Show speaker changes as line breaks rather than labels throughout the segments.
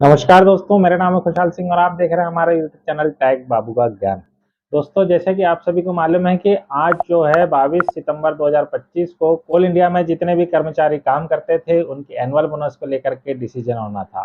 नमस्कार दोस्तों, मेरा नाम है खुशहाल सिंह और आप देख रहे हैं हमारा यूट्यूब चैनल टैग बाबू का ज्ञान। दोस्तों, जैसे कि आप सभी को मालूम है कि आज जो है 22 सितंबर 2025 को कोल इंडिया में जितने भी कर्मचारी काम करते थे उनकी एनुअल बोनस को लेकर के डिसीजन होना था।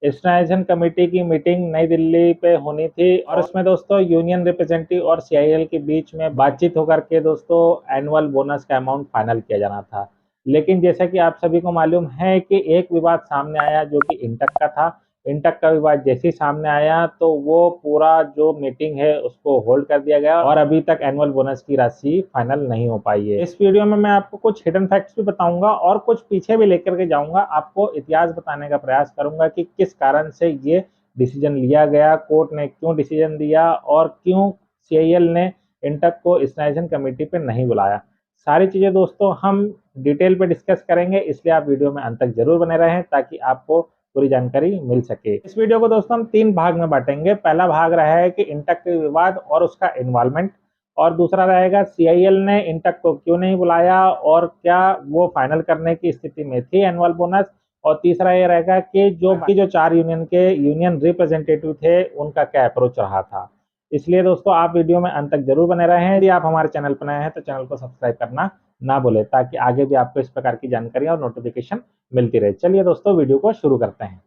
स्टैंडार्डाइजेशन कमेटी की मीटिंग नई दिल्ली पे होनी थी और इसमें दोस्तों यूनियन रिप्रेजेंटेटिव और सीआईएल के बीच में बातचीत होकर के दोस्तों एनुअल बोनस का अमाउंट फाइनल किया जाना था। लेकिन जैसा कि आप सभी को मालूम है कि एक विवाद सामने आया जो कि इंटक का था। इंटक का विवाद जैसे ही सामने आया तो वो पूरा जो मीटिंग है उसको होल्ड कर दिया गया और अभी तक एनुअल बोनस की राशि फाइनल नहीं हो पाई है। इस वीडियो में मैं आपको कुछ हिडन फैक्ट्स भी बताऊंगा और कुछ पीछे भी लेकर के जाऊंगा। आपको इतिहास बताने का प्रयास करूंगा कि किस कारण से ये डिसीजन लिया गया, कोर्ट ने क्यों डिसीजन दिया और क्यों सीआईएल ने इंटक को स्टैंडार्डाइजेशन कमेटी पे नहीं बुलाया। सारी चीजें दोस्तों हम डिटेल पे डिस्कस करेंगे, इसलिए आप वीडियो में अंत तक जरूर बने रहें ताकि आपको पूरी जानकारी मिल सके। इस वीडियो को दोस्तों हम 3 भाग में बांटेंगे। पहला भाग रहा है कि इंटक के विवाद और उसका इन्वॉल्वमेंट, और दूसरा रहेगा सीआईएल ने इंटक को क्यों नहीं बुलाया और क्या वो फाइनल करने की स्थिति में थी एनुअल बोनस, और तीसरा ये रहेगा कि जो बाकी जो 4 यूनियन के यूनियन रिप्रेजेंटेटिव थे उनका क्या अप्रोच रहा था। इसलिए दोस्तों आप वीडियो में अंत तक जरूर बने रहें। यदि आप हमारे चैनल पर नए हैं तो चैनल को सब्सक्राइब करना ना भूलें ताकि आगे भी आपको इस प्रकार की जानकारी और नोटिफिकेशन मिलती रहे। चलिए दोस्तों वीडियो को शुरू करते हैं।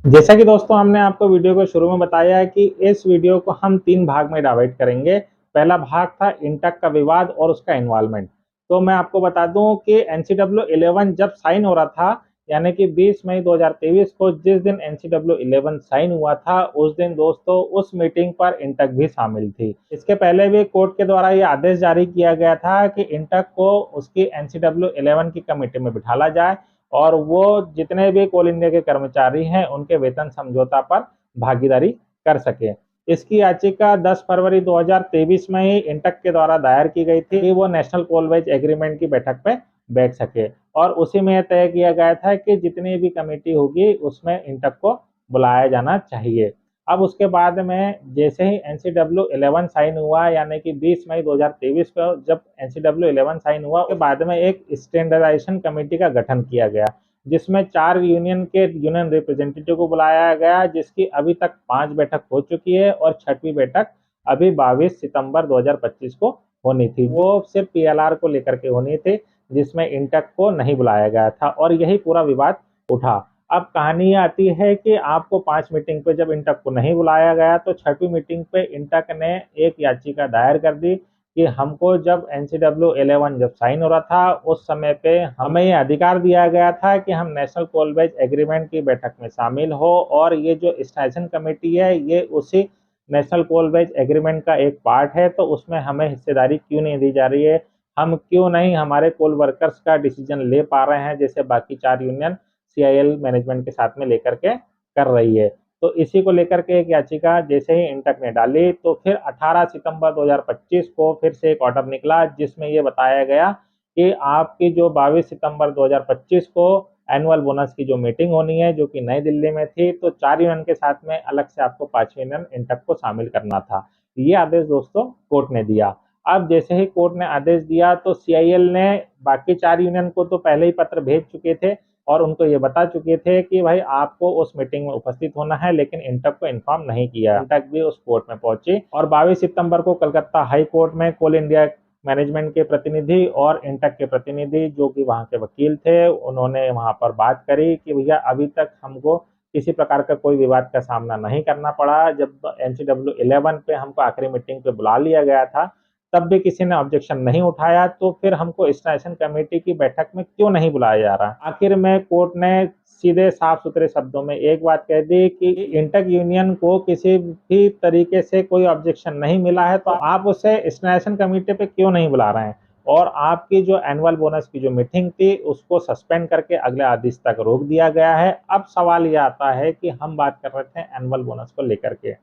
जैसा कि दोस्तों हमने आपको वीडियो को शुरू में बताया है कि इस वीडियो को हम 3 भाग में डिवाइड करेंगे। पहला भाग था इंटक का विवाद और उसका इन्वॉल्वमेंट। तो मैं आपको बता दूं कि एनसीडब्ल्यू 11 जब साइन हो रहा था, यानी कि 20 मई 2023 को जिस दिन एनसीडब्ल्यू 11 साइन हुआ था उस दिन दोस्तों उस मीटिंग पर इंटक भी शामिल थी। इसके पहले भी कोर्ट के द्वारा ये आदेश जारी किया गया था कि इंटक को उसकी एनसीडब्ल्यू 11 की कमेटी में बिठाला जाए और वो जितने भी कोल इंडिया के कर्मचारी हैं उनके वेतन समझौता पर भागीदारी कर सके। इसकी याचिका 10 फरवरी 2023 में ही इंटक के द्वारा दायर की गई थी कि वो नेशनल कोल वेज एग्रीमेंट की बैठक पे बैठ सके, और उसी में तय किया गया था कि जितनी भी कमेटी होगी उसमें इंटक को बुलाया जाना चाहिए। अब उसके बाद में जैसे ही एनसीडब्ल्यू 11 साइन हुआ, यानी कि 20 मई 2023 को जब एनसीडब्ल्यू 11 साइन हुआ उसके बाद में एक स्टैंडर्डाइजेशन कमेटी का गठन किया गया जिसमें 4 यूनियन के यूनियन रिप्रेजेंटेटिव को बुलाया गया, जिसकी अभी तक 5 बैठक हो चुकी है और 6वीं बैठक अभी 22 सितंबर 2025 को होनी थी। वो सिर्फ पीएलआर को लेकर के होनी थी जिसमें इंटक को नहीं बुलाया गया था और यही पूरा विवाद उठा। अब कहानी आती है कि आपको 5 मीटिंग पे जब इंटक को नहीं बुलाया गया तो 6वीं मीटिंग पे इंटक ने एक याचिका दायर कर दी कि हमको जब एनसीडब्ल्यू 11 जब साइन हो रहा था उस समय पे हमें ये अधिकार दिया गया था कि हम नेशनल कोल वेज एग्रीमेंट की बैठक में शामिल हो, और ये जो स्टैंडार्डाइजेशन कमेटी है ये उसी नेशनल कोल वेज एग्रीमेंट का एक पार्ट है, तो उसमें हमें हिस्सेदारी क्यों नहीं दी जा रही है, हम क्यों नहीं हमारे कोल वर्कर्स का डिसीजन ले पा रहे हैं जैसे बाकी 4 यूनियन सीआईएल मैनेजमेंट के साथ में लेकर के कर रही है। तो इसी को लेकर के एक याचिका जैसे ही इंटक ने डाली तो फिर 18 सितंबर 2025 को फिर से एक ऑर्डर निकला जिसमें ये बताया गया कि आपकी जो 22 सितंबर 2025 को एनुअल बोनस की जो मीटिंग होनी है जो कि नई दिल्ली में थी, तो 4 यूनियन के साथ में अलग से आपको 5वीं यूनियन इंटक को शामिल करना था। ये आदेश दोस्तों कोर्ट ने दिया। अब जैसे ही कोर्ट ने आदेश दिया तो सीआईएल ने बाकी 4 यूनियन को तो पहले ही पत्र भेज चुके थे और उनको ये बता चुके थे कि भाई आपको उस मीटिंग में उपस्थित होना है, लेकिन इंटक को इन्फॉर्म नहीं किया। इंटक भी उस कोर्ट में पहुंची और 22 सितंबर को कलकत्ता हाई कोर्ट में कोल इंडिया मैनेजमेंट के प्रतिनिधि और इंटक के प्रतिनिधि जो कि वहां के वकील थे उन्होंने वहां पर बात करी कि भैया अभी तक हमको किसी प्रकार का कोई विवाद का सामना नहीं करना पड़ा। जब एनसीडब्ल्यू 11 पे हमको आखिरी मीटिंग पे बुला लिया गया था तब भी किसी ने ऑब्जेक्शन नहीं उठाया, तो फिर हमको स्टैंडार्डाइजेशन कमेटी की बैठक में क्यों नहीं बुलाया जा रहा। आखिर में कोर्ट ने सीधे साफ सुथरे शब्दों में एक बात कह दी कि इंटक यूनियन को किसी भी तरीके से कोई ऑब्जेक्शन नहीं मिला है तो आप उसे स्टैंडार्डाइजेशन कमेटी पे क्यों नहीं बुला रहे हैं, और आपकी जो एनुअल बोनस की जो मीटिंग थी उसको सस्पेंड करके अगले आदेश तक रोक दिया गया है। अब सवाल ये आता है कि हम बात कर रहे थे एनुअल बोनस को लेकर के,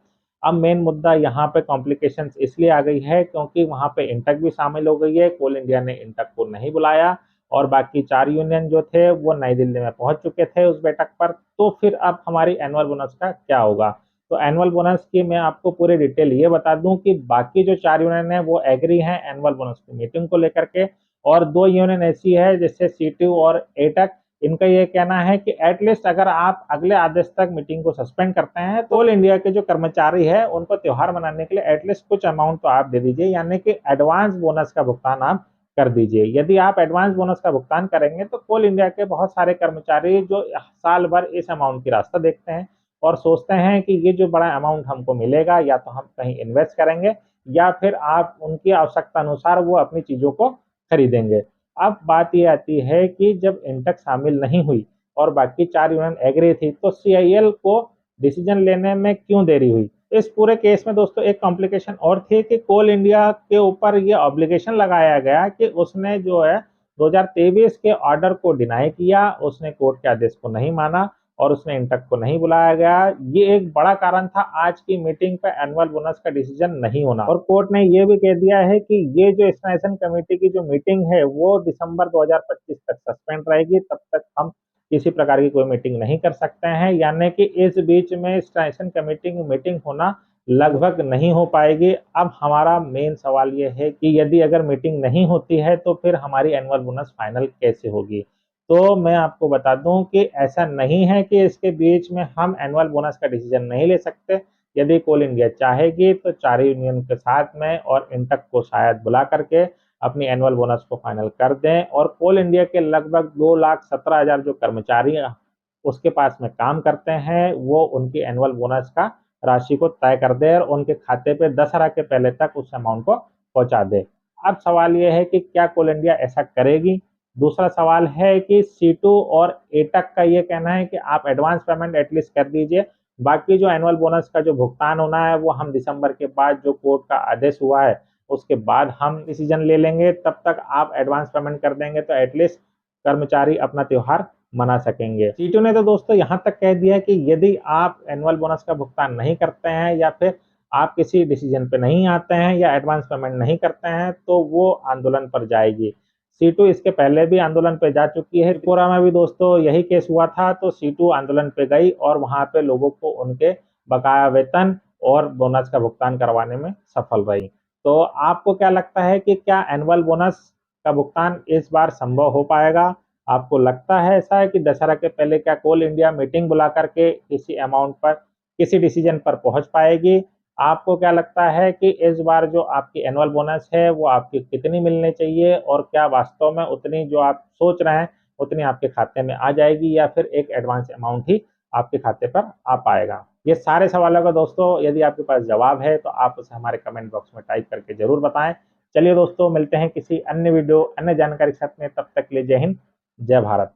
अब मेन मुद्दा यहाँ पे कॉम्प्लिकेशंस इसलिए आ गई है क्योंकि वहाँ पे इंटक भी शामिल हो गई है। कोल इंडिया ने इंटक को नहीं बुलाया और बाकी 4 यूनियन जो थे वो नई दिल्ली में पहुंच चुके थे उस बैठक पर। तो फिर अब हमारी एनुअल बोनस का क्या होगा। तो एनुअल बोनस की मैं आपको पूरी डिटेल ये बता दूं कि बाकी जो 4 यूनियन है वो एग्री हैं एनुअल बोनस की मीटिंग को लेकर के, और 2 यूनियन ऐसी है जैसे सीटू और एटक इनका ये कहना है कि एटलीस्ट अगर आप अगले आदेश तक मीटिंग को सस्पेंड करते हैं तो ऑल इंडिया के जो कर्मचारी है उनको त्योहार मनाने के लिए एटलीस्ट कुछ अमाउंट तो आप दे दीजिए, यानी कि एडवांस बोनस का भुगतान आप कर दीजिए। यदि आप एडवांस बोनस का भुगतान करेंगे तो कोल इंडिया के बहुत सारे कर्मचारी जो साल भर इस अमाउंट की रास्ता देखते हैं और सोचते हैं कि ये जो बड़ा अमाउंट हमको मिलेगा या तो हम कहीं इन्वेस्ट करेंगे या फिर आप उनकी आवश्यकता अनुसार वो अपनी चीजों को खरीदेंगे। अब बात ये आती है कि जब इंटक शामिल नहीं हुई और बाकी 4 यूनियन एग्री थी तो सीआईएल को डिसीजन लेने में क्यों देरी हुई। इस पूरे केस में दोस्तों एक कॉम्प्लिकेशन और थी कि कोल इंडिया के ऊपर ये ऑब्लिगेशन लगाया गया कि उसने जो है 2023 के ऑर्डर को डिनाई किया, उसने कोर्ट के आदेश को नहीं माना और उसने इंटक को नहीं बुलाया गया। ये एक बड़ा कारण था आज की मीटिंग पे एनुअल बोनस का डिसीजन नहीं होना। और कोर्ट ने ये भी कह दिया है कि ये जो एक्सटेंशन कमेटी की जो मीटिंग है वो दिसंबर 2025 तक सस्पेंड रहेगी, तब तक हम किसी प्रकार की कोई मीटिंग नहीं कर सकते हैं, यानी कि इस बीच में एक्सटेंशन कमेटी की मीटिंग होना लगभग नहीं हो पाएगी। अब हमारा मेन सवाल ये है कि यदि अगर मीटिंग नहीं होती है तो फिर हमारी एनुअल बोनस फाइनल कैसे होगी। तो मैं आपको बता दूं कि ऐसा नहीं है कि इसके बीच में हम एनुअल बोनस का डिसीजन नहीं ले सकते। यदि कोल इंडिया चाहेगी तो 4 यूनियन के साथ में और इंटक को शायद बुला करके अपनी एनुअल बोनस को फाइनल कर दें और कोल इंडिया के लगभग 2,17,000 जो कर्मचारी उसके पास में काम करते हैं वो उनकी एनुअल बोनस का राशि को तय कर दे और उनके खाते पे दशहरा के पहले तक उस अमाउंट को पहुंचा दे। अब सवाल यह है कि क्या कोल इंडिया ऐसा करेगी। दूसरा सवाल है कि सीटू और एटक का ये कहना है कि आप एडवांस पेमेंट एटलीस्ट कर दीजिए, बाकी जो एनुअल बोनस का जो भुगतान होना है वो हम दिसंबर के बाद जो कोर्ट का आदेश हुआ है उसके बाद हम डिसीजन ले लेंगे, तब तक आप एडवांस पेमेंट कर देंगे तो एटलीस्ट कर्मचारी अपना त्योहार मना सकेंगे। सीटू ने तो दोस्तों यहाँ तक कह दिया कि यदि आप एनुअल बोनस का भुगतान नहीं करते हैं या फिर आप किसी डिसीजन पे नहीं आते हैं या एडवांस पेमेंट नहीं करते हैं तो वो आंदोलन पर जाएगी। सीटू इसके पहले भी आंदोलन पे जा चुकी है, त्रिपुरा में भी दोस्तों यही केस हुआ था तो सीटू आंदोलन पे गई और वहां पे लोगों को उनके बकाया वेतन और बोनस का भुगतान करवाने में सफल रही। तो आपको क्या लगता है कि क्या एनुअल बोनस का भुगतान इस बार संभव हो पाएगा। आपको लगता है ऐसा है कि दशहरा के पहले क्या कोल इंडिया मीटिंग बुला करके किसी अमाउंट पर किसी डिसीजन पर पहुंच पाएगी। आपको क्या लगता है कि इस बार जो आपकी एनुअल बोनस है वो आपकी कितनी मिलनी चाहिए और क्या वास्तव में उतनी जो आप सोच रहे हैं उतनी आपके खाते में आ जाएगी या फिर एक एडवांस अमाउंट ही आपके खाते पर आ पाएगा। ये सारे सवालों का दोस्तों यदि आपके पास जवाब है तो आप उसे हमारे कमेंट बॉक्स में टाइप करके जरूर बताएं। चलिए दोस्तों मिलते हैं किसी अन्य वीडियो अन्य जानकारी के साथ में, तब तक के लिए जय हिंद जय भारत।